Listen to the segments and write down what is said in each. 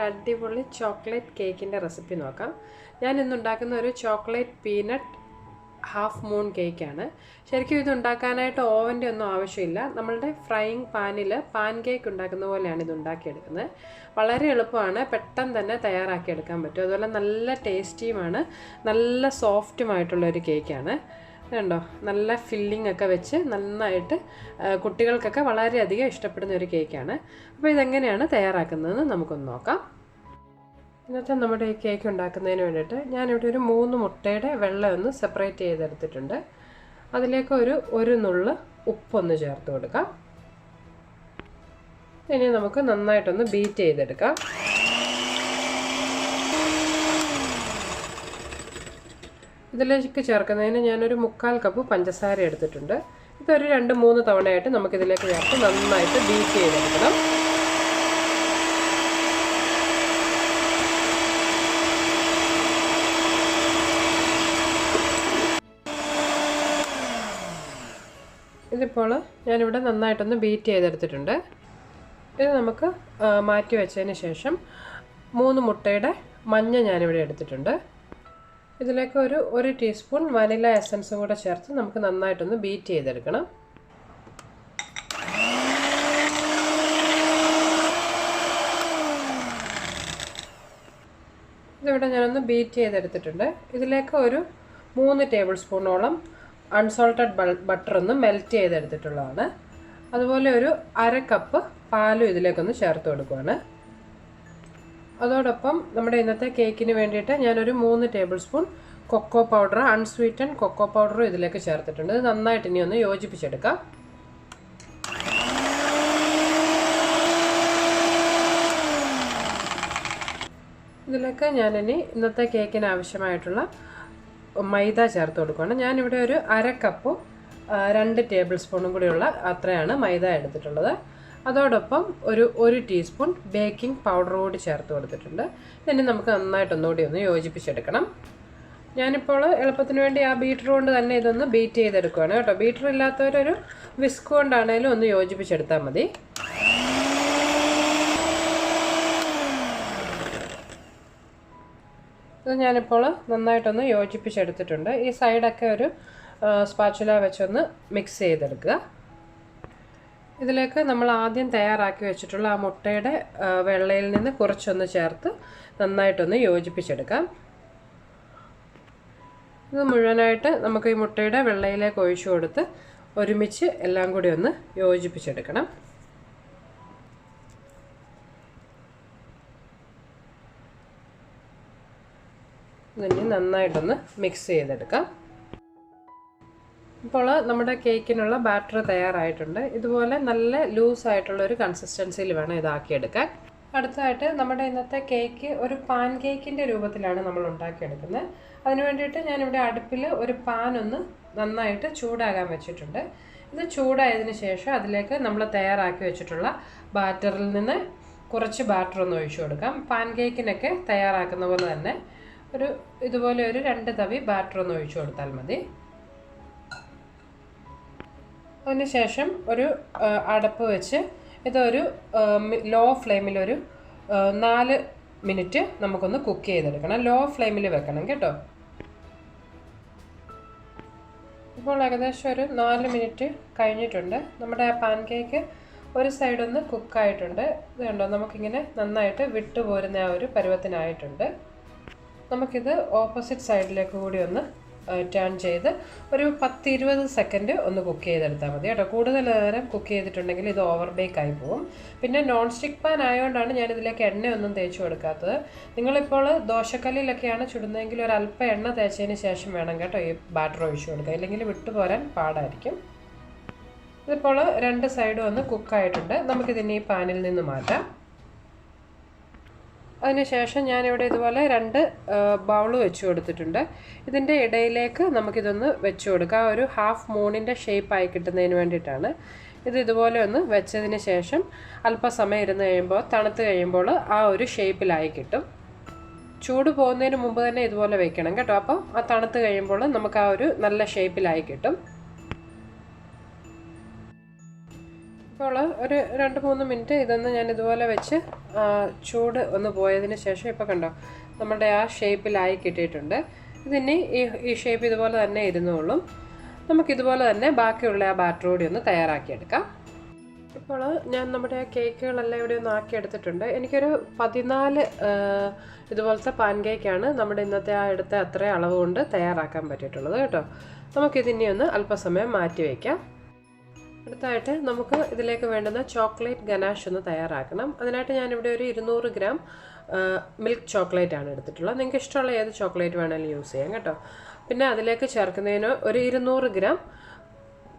നമുക്കൊരു അടിപൊളി ചോക്ലേറ്റ് കേക്കിൻ്റെ റെസിപ്പി നോക്കാം. ഞാൻ ഇന്നുണ്ടാക്കുന്ന ഒരു ചോക്ലേറ്റ് പീനട്ട് ഹാഫ് മൂൺ കേക്കാണ്. ശരിക്കും ഇത് ഉണ്ടാക്കാനായിട്ട് ഓവൻ്റെ ഒന്നും ആവശ്യമില്ല. നമ്മളുടെ ഫ്രൈയിങ് പാനിൽ പാൻ കേക്ക് ഉണ്ടാക്കുന്ന പോലെയാണ് ഇത് ഉണ്ടാക്കിയെടുക്കുന്നത്. വളരെ എളുപ്പമാണ്, പെട്ടെന്ന് തന്നെ തയ്യാറാക്കിയെടുക്കാൻ പറ്റും. അതുപോലെ നല്ല ടേസ്റ്റിയുമാണ്, നല്ല സോഫ്റ്റുമായിട്ടുള്ളൊരു കേക്കാണ്. കണ്ടോ, നല്ല ഫില്ലിംഗ് ഒക്കെ വെച്ച് നന്നായിട്ട് കുട്ടികൾക്കൊക്കെ വളരെയധികം ഇഷ്ടപ്പെടുന്ന ഒരു കേക്കാണ്. അപ്പോൾ ഇതെങ്ങനെയാണ് തയ്യാറാക്കുന്നതെന്ന് നമുക്കൊന്ന് നോക്കാം. ഇന്നത്തെ നമ്മുടെ ഈ കേക്ക് ഉണ്ടാക്കുന്നതിന് വേണ്ടിയിട്ട് ഞാനിവിടെ ഒരു 3 മുട്ടയുടെ വെള്ളം ഒന്ന് സെപ്പറേറ്റ് ചെയ്തെടുത്തിട്ടുണ്ട്. അതിലേക്ക് ഒരു നുള്ള് ഉപ്പൊന്ന് ചേർത്ത് കൊടുക്കാം. ഇനി നമുക്ക് നന്നായിട്ടൊന്ന് ബീറ്റ് ചെയ്തെടുക്കാം. ഇതിലേക്ക് ചേർക്കുന്നതിന് ഞാനൊരു 3/4 കപ്പ് പഞ്ചസാര എടുത്തിട്ടുണ്ട്. ഇതൊരു 2-3 തവണയായിട്ട് നമുക്കിതിലേക്ക് ചേർത്ത് നന്നായിട്ട് ബീറ്റ് ചെയ്തെടുക്കണം. ഇതിപ്പോൾ ഞാനിവിടെ നന്നായിട്ടൊന്ന് ബീറ്റ് ചെയ്തെടുത്തിട്ടുണ്ട്. ഇത് നമുക്ക് മാറ്റി വെച്ചതിന് ശേഷം 3 മുട്ടയുടെ മഞ്ഞ ഞാനിവിടെ എടുത്തിട്ടുണ്ട്. ഇതിലേക്ക് ഒരു ടീസ്പൂൺ വനില എസൻസും കൂടെ ചേർത്ത് നമുക്ക് നന്നായിട്ടൊന്ന് ബീറ്റ് ചെയ്തെടുക്കണം. ഇതിവിടെ ഞാനൊന്ന് ബീറ്റ് ചെയ്തെടുത്തിട്ടുണ്ട്. ഇതിലേക്ക് ഒരു 3 ടേബിൾ സ്പൂണോളം അൺസോൾട്ടഡ് ബട്ടർ ഒന്ന് മെൽറ്റ് ചെയ്തെടുത്തിട്ടുള്ളതാണ്. അതുപോലെ ഒരു 1/2 കപ്പ് പാലും ഇതിലേക്കൊന്ന് ചേർത്ത് കൊടുക്കുകയാണ്. അതോടൊപ്പം നമ്മുടെ ഇന്നത്തെ കേക്കിന് വേണ്ടിയിട്ട് ഞാനൊരു 3 tablespoon cocoa powder, unsweetened cocoa പൗഡറും ഇതിലേക്ക് ചേർത്തിട്ടുണ്ട്. ഇത് നന്നായിട്ട് ഇനി ഒന്ന് യോജിപ്പിച്ചെടുക്കാം. ഇതിലേക്ക് ഞാനിനി ഇന്നത്തെ കേക്കിന് ആവശ്യമായിട്ടുള്ള മൈദ ചേർത്ത് കൊടുക്കുകയാണ്. ഞാനിവിടെ ഒരു 1/2 കപ്പും 2 ടേബിൾ സ്പൂണും കൂടിയുള്ള അത്രയാണ് മൈദ എടുത്തിട്ടുള്ളത്. അതോടൊപ്പം ഒരു ടീസ്പൂൺ ബേക്കിംഗ് പൗഡർ കൂടി ചേർത്ത് കൊടുത്തിട്ടുണ്ട്. ഇനി നമുക്ക് നന്നായിട്ടൊന്നുകൂടി ഒന്ന് യോജിപ്പിച്ചെടുക്കണം. ഞാനിപ്പോൾ എളുപ്പത്തിന് വേണ്ടി ആ ബീറ്റർ കൊണ്ട് തന്നെ ഇതൊന്ന് ബീറ്റ് ചെയ്തെടുക്കുകയാണ് കേട്ടോ. ബീറ്റർ ഇല്ലാത്തവരൊരു വിസ്ക് കൊണ്ടാണേലും ഒന്ന് യോജിപ്പിച്ചെടുത്താൽ മതി. ഇത് ഞാനിപ്പോൾ നന്നായിട്ടൊന്ന് യോജിപ്പിച്ചെടുത്തിട്ടുണ്ട്. ഈ സൈഡൊക്കെ ഒരു സ്പാച്ചുല വെച്ചൊന്ന് മിക്സ് ചെയ്തെടുക്കുക. ഇതിലേക്ക് നമ്മൾ ആദ്യം തയ്യാറാക്കി വെച്ചിട്ടുള്ള ആ മുട്ടയുടെ വെള്ളയിൽ നിന്ന് കുറച്ചൊന്ന് ചേർത്ത് നന്നായിട്ടൊന്ന് യോജിപ്പിച്ചെടുക്കാം. ഇത് മുഴുവനായിട്ട് നമുക്ക് ഈ മുട്ടയുടെ വെള്ളയിലേക്ക് ഒഴിച്ചു കൊടുത്ത് ഒരുമിച്ച് എല്ലാം കൂടി ഒന്ന് യോജിപ്പിച്ചെടുക്കണം. ഇതിന് നന്നായിട്ടൊന്ന് മിക്സ് ചെയ്തെടുക്കാം. ഇപ്പോൾ നമ്മുടെ കേക്കിനുള്ള ബാറ്റർ തയ്യാറായിട്ടുണ്ട്. ഇതുപോലെ നല്ല ലൂസായിട്ടുള്ളൊരു കൺസിസ്റ്റൻസിയിൽ വേണം ഇതാക്കിയെടുക്കാൻ. അടുത്തതായിട്ട് നമ്മുടെ ഇന്നത്തെ കേക്ക് ഒരു പാൻ കേക്കിൻ്റെ രൂപത്തിലാണ് നമ്മൾ ഉണ്ടാക്കിയെടുക്കുന്നത്. അതിന് വേണ്ടിയിട്ട് ഞാനിവിടെ അടുപ്പിൽ ഒരു പാൻ ഒന്ന് നന്നായിട്ട് ചൂടാകാൻ വെച്ചിട്ടുണ്ട്. ഇത് ചൂടായതിന് ശേഷം അതിലേക്ക് നമ്മൾ തയ്യാറാക്കി വെച്ചിട്ടുള്ള ബാറ്ററിൽ നിന്ന് കുറച്ച് ബാറ്റർ ഒന്ന് ഒഴിച്ചു കൊടുക്കാം. പാൻ കേക്കിനൊക്കെ തയ്യാറാക്കുന്ന പോലെ തന്നെ ഇതുപോലെ ഒരു 2 തവി ബാറ്റർ ഒന്ന് ഒഴിച്ചു കൊടുത്താൽ മതി. അതിനുശേഷം ഒരു അടപ്പ് വെച്ച് ഇതൊരു ലോ ഫ്ലെയിമിൽ ഒരു 4 മിനിറ്റ് നമുക്കൊന്ന് കുക്ക് ചെയ്തെടുക്കണം. ലോ ഫ്ലെയിമിൽ വെക്കണം കേട്ടോ. ഇപ്പോൾ ഏകദേശം ഒരു 4 മിനിറ്റ് കഴിഞ്ഞിട്ടുണ്ട്. നമ്മുടെ ആ പാൻ കേക്ക് ഒരു സൈഡൊന്ന് കുക്കായിട്ടുണ്ട്. ഇത് കണ്ടോ, നമുക്കിങ്ങനെ നന്നായിട്ട് വിട്ടുപോരുന്ന ആ ഒരു പരുവത്തിനായിട്ടുണ്ട്. നമുക്കിത് ഓപ്പോസിറ്റ് സൈഡിലേക്ക് കൂടി ഒന്ന് ടേൺ ചെയ്ത് ഒരു 10-20 സെക്കൻഡ് ഒന്ന് കുക്ക് ചെയ്തെടുത്താൽ മതി കേട്ടോ. കൂടുതൽ നേരം കുക്ക് ചെയ്തിട്ടുണ്ടെങ്കിൽ ഇത് ഓവർ ബേക്ക് ആയി പോകും. പിന്നെ നോൺ സ്റ്റിക്ക് പാൻ ആയതുകൊണ്ടാണ് ഞാനിതിലേക്ക് എണ്ണയൊന്നും തേച്ച് കൊടുക്കാത്തത്. നിങ്ങളിപ്പോൾ ദോശക്കല്ലിലൊക്കെയാണ് ചുടുന്നതെങ്കിൽ ഒരല്പം എണ്ണ തേച്ചതിന് ശേഷം വേണം കേട്ടോ ഈ ബാറ്റർ ഒഴിച്ചു കൊടുക്കുക, ഇല്ലെങ്കിൽ വിട്ടുപോരാൻ പാടായിരിക്കും. ഇതിപ്പോൾ 2 സൈഡും ഒന്ന് കുക്കായിട്ടുണ്ട്. നമുക്കിതിനെ ഈ പാനിൽ നിന്ന് മാറ്റാം. അതിനുശേഷം ഞാനിവിടെ ഇതുപോലെ 2 ബൗൾ വെച്ച് കൊടുത്തിട്ടുണ്ട്. ഇതിൻ്റെ ഇടയിലേക്ക് നമുക്കിതൊന്ന് വെച്ച് കൊടുക്കാം. ഒരു ഹാഫ് മൂണിൻ്റെ ഷേപ്പായി കിട്ടുന്നതിന് വേണ്ടിയിട്ടാണ്. ഇതുപോലെ ഒന്ന് വെച്ചതിന് ശേഷം അല്പസമയം ഇരുന്ന് കഴിയുമ്പോൾ തണുത്ത് കഴിയുമ്പോൾ ആ ഒരു ഷേപ്പിലായി കിട്ടും. ചൂട് പോകുന്നതിന് മുമ്പ് തന്നെ ഇതുപോലെ വെക്കണം കേട്ടോ. അപ്പോൾ ആ തണുത്ത് കഴിയുമ്പോൾ നമുക്ക് ആ ഒരു നല്ല ഷേപ്പിലായി കിട്ടും. ഇപ്പോൾ ഒരു 2-3 മിനിറ്റ് ഇതൊന്ന് ഞാൻ ഇതുപോലെ വെച്ച് ചൂട് ഒന്ന് പോയതിന് ശേഷം ഇപ്പോൾ കണ്ടോ നമ്മുടെ ആ ഷേപ്പിലായി കിട്ടിയിട്ടുണ്ട്. ഇതിനി ഈ ഷേപ്പ് ഇതുപോലെ തന്നെ ഇരുന്നോളും. നമുക്കിതുപോലെ തന്നെ ബാക്കിയുള്ള ആ ബാറ്റർ കൂടി ഒന്ന് തയ്യാറാക്കിയെടുക്കാം. ഇപ്പോൾ ഞാൻ നമ്മുടെ ആ കേക്കുകളെല്ലാം ഇവിടെ ഒന്ന് ആക്കിയെടുത്തിട്ടുണ്ട്. എനിക്കൊരു 14 ഇതുപോലത്തെ പാൻ കേക്കാണ് നമ്മുടെ ഇന്നത്തെ ആ എടുത്ത അത്ര അളവ് കൊണ്ട് തയ്യാറാക്കാൻ പറ്റിയിട്ടുള്ളത് കേട്ടോ. നമുക്കിതിനെ ഒന്ന് അല്പസമയം മാറ്റി വയ്ക്കാം. അടുത്തായിട്ട് നമുക്ക് ഇതിലേക്ക് വേണ്ടുന്ന ചോക്ലേറ്റ് ഗനാഷ് ഒന്ന് തയ്യാറാക്കണം. അതിനായിട്ട് ഞാനിവിടെ ഒരു 200 ഗ്രാം മിൽക്ക് ചോക്ലേറ്റ് ആണ് എടുത്തിട്ടുള്ളത്. നിങ്ങൾക്ക് ഇഷ്ടമുള്ള ഏത് ചോക്ലേറ്റ് വേണമെങ്കിലും യൂസ് ചെയ്യാം കേട്ടോ. പിന്നെ അതിലേക്ക് ചേർക്കുന്നതിന് ഒരു 200 ഗ്രാം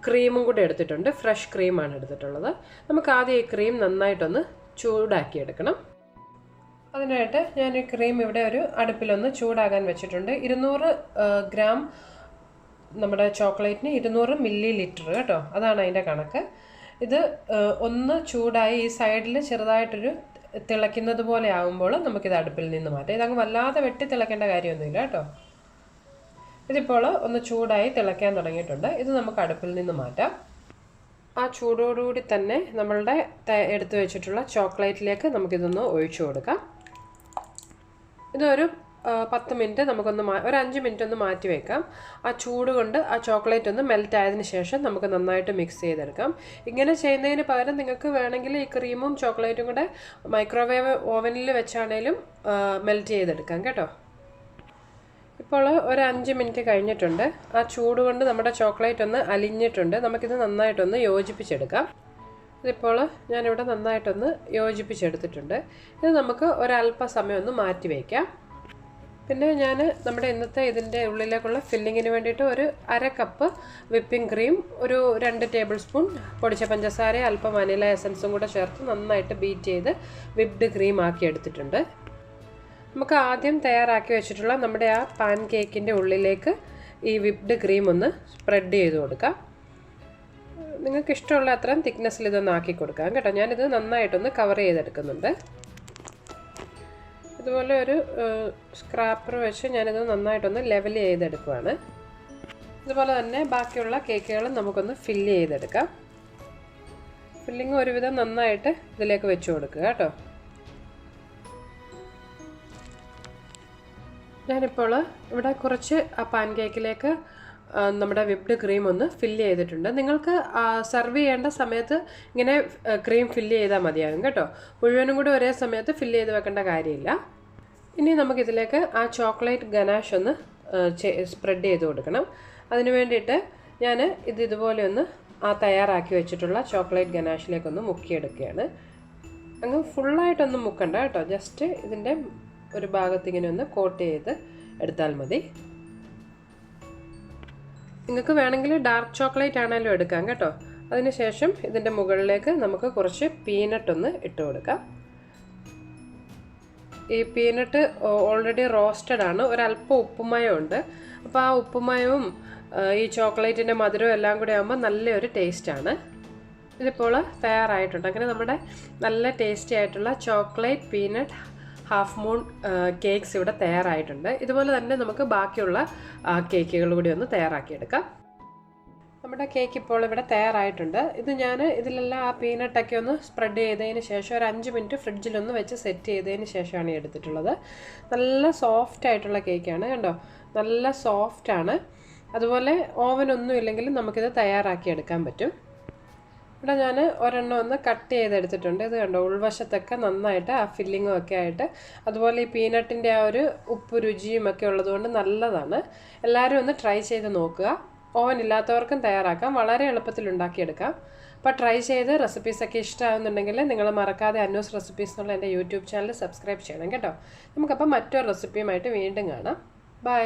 ക്രീമും കൂടി എടുത്തിട്ടുണ്ട്. ഫ്രഷ് ക്രീമാണ് എടുത്തിട്ടുള്ളത്. നമുക്ക് ആദ്യം ഈ ക്രീം നന്നായിട്ടൊന്ന് ചൂടാക്കിയെടുക്കണം. അതിനായിട്ട് ഞാൻ ഈ ക്രീം ഇവിടെ ഒരു അടുപ്പിലൊന്ന് ചൂടാകാൻ വെച്ചിട്ടുണ്ട്. 200 ഗ്രാം നമ്മുടെ ചോക്ലേറ്റിന് 200 മില്ലി ലിറ്റർ കേട്ടോ, അതാണ് അതിൻ്റെ കണക്ക്. ഇത് ഒന്ന് ചൂടായി ഈ സൈഡിൽ ചെറുതായിട്ടൊരു തിളയ്ക്കുന്നത് പോലെ ആകുമ്പോൾ നമുക്കിത് അടുപ്പിൽ നിന്ന് മാറ്റാം. ഇതങ്ങ് വല്ലാതെ വെട്ടി തിളയ്ക്കേണ്ട കാര്യമൊന്നുമില്ല കേട്ടോ. ഇതിപ്പോൾ ഒന്ന് ചൂടായി തിളയ്ക്കാൻ തുടങ്ങിയിട്ടുണ്ട്. ഇത് നമുക്ക് അടുപ്പിൽ നിന്ന് മാറ്റാം. ആ ചൂടോടുകൂടി തന്നെ നമ്മളുടെ എടുത്തു വെച്ചിട്ടുള്ള ചോക്ലേറ്റിലേക്ക് നമുക്കിതൊന്ന് ഒഴിച്ചു കൊടുക്കാം. ഇതൊരു 10 മിനിറ്റ് നമുക്കൊന്ന് ഒരു 5 മിനിറ്റ് ഒന്ന് മാറ്റി വെക്കാം. ആ ചൂട് കൊണ്ട് ആ ചോക്ലേറ്റ് ഒന്ന് മെൽറ്റ് ആയതിനു ശേഷം നമുക്ക് നന്നായിട്ട് മിക്സ് ചെയ്തെടുക്കാം. ഇങ്ങനെ ചെയ്യുന്നതിന് പകരം നിങ്ങൾക്ക് വേണമെങ്കിൽ ഈ ക്രീമും ചോക്ലേറ്റും കൂടെ മൈക്രോവേവ് ഓവനിൽ വെച്ചാണേലും മെൽറ്റ് ചെയ്തെടുക്കാം കേട്ടോ. ഇപ്പോൾ ഒരു 5 മിനിറ്റ് കഴിഞ്ഞിട്ടുണ്ട്. ആ ചൂട് കൊണ്ട് നമ്മുടെ ചോക്ലേറ്റ് ഒന്ന് അലിഞ്ഞിട്ടുണ്ട്. നമുക്കിത് നന്നായിട്ടൊന്ന് യോജിപ്പിച്ചെടുക്കാം. ഇതിപ്പോൾ ഞാനിവിടെ നന്നായിട്ടൊന്ന് യോജിപ്പിച്ചെടുത്തിട്ടുണ്ട്. ഇത് നമുക്ക് ഒരല്പസമയം ഒന്ന് മാറ്റി വയ്ക്കാം. പിന്നെ ഞാൻ നമ്മുടെ ഇന്നത്തെ ഇതിൻ്റെ ഉള്ളിലേക്കുള്ള ഫില്ലിങ്ങിന് വേണ്ടിയിട്ട് ഒരു 1/2 കപ്പ് വിപ്പിംഗ് ക്രീം, ഒരു 2 ടേബിൾ സ്പൂൺ പൊടിച്ച പഞ്ചസാര, അല്പം വനില എസൻസും കൂടെ ചേർത്ത് നന്നായിട്ട് ബീറ്റ് ചെയ്ത് വിപ്ഡ് ക്രീം ആക്കി എടുത്തിട്ടുണ്ട്. നമുക്ക് ആദ്യം തയ്യാറാക്കി വെച്ചിട്ടുള്ള നമ്മുടെ ആ പാൻ കേക്കിൻ്റെ ഉള്ളിലേക്ക് ഈ വിപ്ഡ് ക്രീം ഒന്ന് സ്പ്രെഡ് ചെയ്ത് കൊടുക്കാം. നിങ്ങൾക്ക് ഇഷ്ടമുള്ള അത്രയും തിക്നെസ്സിൽ ഇതൊന്ന് ആക്കി കൊടുക്കാം കേട്ടോ. ഞാനിത് നന്നായിട്ടൊന്ന് കവർ ചെയ്തെടുക്കുന്നുണ്ട്. ഇതുപോലെ ഒരു സ്ക്രാപ്പർ വെച്ച് ഞാനിത് നന്നായിട്ടൊന്ന് ലെവൽ ചെയ്തെടുക്കുവാണ്. ഇതുപോലെ തന്നെ ബാക്കിയുള്ള കേക്കുകളും നമുക്കൊന്ന് ഫില്ല് ചെയ്തെടുക്കാം. ഫില്ലിങ് ഒരുവിധം നന്നായിട്ട് ഇതിലേക്ക് വെച്ച് കൊടുക്കുക കേട്ടോ. ഞാനിപ്പോൾ ഇവിടെ കുറച്ച് ആ പാൻ കേക്കിലേക്ക് നമ്മുടെ വിപ്ഡ് ക്രീം ഒന്ന് ഫില്ല് ചെയ്തിട്ടുണ്ട്. നിങ്ങൾക്ക് സെർവ് ചെയ്യേണ്ട സമയത്ത് ഇങ്ങനെ ക്രീം ഫില്ല് ചെയ്താൽ മതിയാകും കേട്ടോ. മുഴുവനും കൂടി ഒരേ സമയത്ത് ഫില്ല് ചെയ്ത് വെക്കേണ്ട കാര്യമില്ല. ഇനി നമുക്കിതിലേക്ക് ആ ചോക്ലേറ്റ് ഗനാഷ് ഒന്ന് സ്പ്രെഡ് ചെയ്ത് കൊടുക്കണം. അതിന് വേണ്ടിയിട്ട് ഞാൻ ഇതുപോലെ ഒന്ന് ആ തയ്യാറാക്കി വെച്ചിട്ടുള്ള ചോക്ലേറ്റ് ഗനാഷിലേക്കൊന്ന് മുക്കിയെടുക്കുകയാണ്. അങ്ങ് ഫുള്ളായിട്ടൊന്നും മുക്കണ്ട കേട്ടോ. ജസ്റ്റ് ഇതിൻ്റെ ഒരു ഭാഗത്ത് ഇങ്ങനെ ഒന്ന് കോട്ട് ചെയ്ത് എടുത്താൽ മതി. നിങ്ങൾക്ക് വേണമെങ്കിൽ ഡാർക്ക് ചോക്ലേറ്റ് ആണെങ്കിലും എടുക്കാം കേട്ടോ. അതിനുശേഷം ഇതിൻ്റെ മുകളിലേക്ക് നമുക്ക് കുറച്ച് പീനട്ട് ഒന്ന് ഇട്ട് കൊടുക്കാം. ഈ പീനട്ട് ഓൾറെഡി റോസ്റ്റഡ് ആണ്. ഒരല്പം ഉപ്പുമയം ഉണ്ട്. അപ്പോൾ ആ ഉപ്പുമയവും ഈ ചോക്ലേറ്റിൻ്റെ മധുരവും എല്ലാം കൂടി ആകുമ്പോൾ നല്ലൊരു ടേസ്റ്റാണ്. ഇതിപ്പോൾ തയ്യാറായിട്ടുണ്ട്. അങ്ങനെ നമ്മുടെ നല്ല ടേസ്റ്റി ആയിട്ടുള്ള chocolate peanut half moon cakes ഇവിടെ തയ്യാറായിട്ടുണ്ട്. ഇതുപോലെ തന്നെ നമുക്ക് ബാക്കിയുള്ള കേക്കുകൾ കൂടി ഒന്ന് തയ്യാറാക്കിയെടുക്കാം. നമ്മുടെ കേക്ക് ഇപ്പോൾ ഇവിടെ തയ്യാറായിട്ടുണ്ട്. ഇത് ഞാൻ ഇതിലെല്ലാം ആ പീനട്ടൊക്കെ ഒന്ന് സ്പ്രെഡ് ചെയ്തതിന് ശേഷം ഒരു 5 മിനിറ്റ് ഫ്രിഡ്ജിലൊന്ന് വെച്ച് സെറ്റ് ചെയ്തതിന് ശേഷമാണ് എടുത്തിട്ടുള്ളത്. നല്ല സോഫ്റ്റ് ആയിട്ടുള്ള കേക്കാണ് കണ്ടോ, നല്ല സോഫ്റ്റാണ്. അതുപോലെ ഓവനൊന്നും ഇല്ലെങ്കിലും നമുക്കിത് തയ്യാറാക്കിയെടുക്കാൻ പറ്റും. ഇവിടെ ഞാൻ ഒരെണ്ണം ഒന്ന് കട്ട് ചെയ്തെടുത്തിട്ടുണ്ട്. ഇത് കണ്ടോ, ഉൾവശത്തൊക്കെ നന്നായിട്ട് ആ ഫില്ലിങ്ങും ഒക്കെ ആയിട്ട്, അതുപോലെ ഈ പീനട്ടിൻ്റെ ആ ഒരു ഉപ്പ് രുചിയും ഒക്കെ ഉള്ളതുകൊണ്ട് നല്ലതാണ്. എല്ലാവരും ഒന്ന് ട്രൈ ചെയ്ത് നോക്കുക. ഓവൻ ഇല്ലാത്തവർക്കും തയ്യാറാക്കാം. വളരെ എളുപ്പത്തിൽ ഉണ്ടാക്കിയെടുക്കാം. അപ്പോൾ ട്രൈ ചെയ്ത് റെസിപ്പീസൊക്കെ ഇഷ്ടമാകുന്നുണ്ടെങ്കിൽ നിങ്ങൾ മറക്കാതെ അന്നൂസ് റെസിപ്പീസ് എന്നുള്ള എൻ്റെ യൂട്യൂബ് ചാനൽ സബ്സ്ക്രൈബ് ചെയ്യണം കേട്ടോ. നമുക്കപ്പോൾ മറ്റൊരു റെസിപ്പിയുമായിട്ട് വീണ്ടും കാണാം. ബൈ.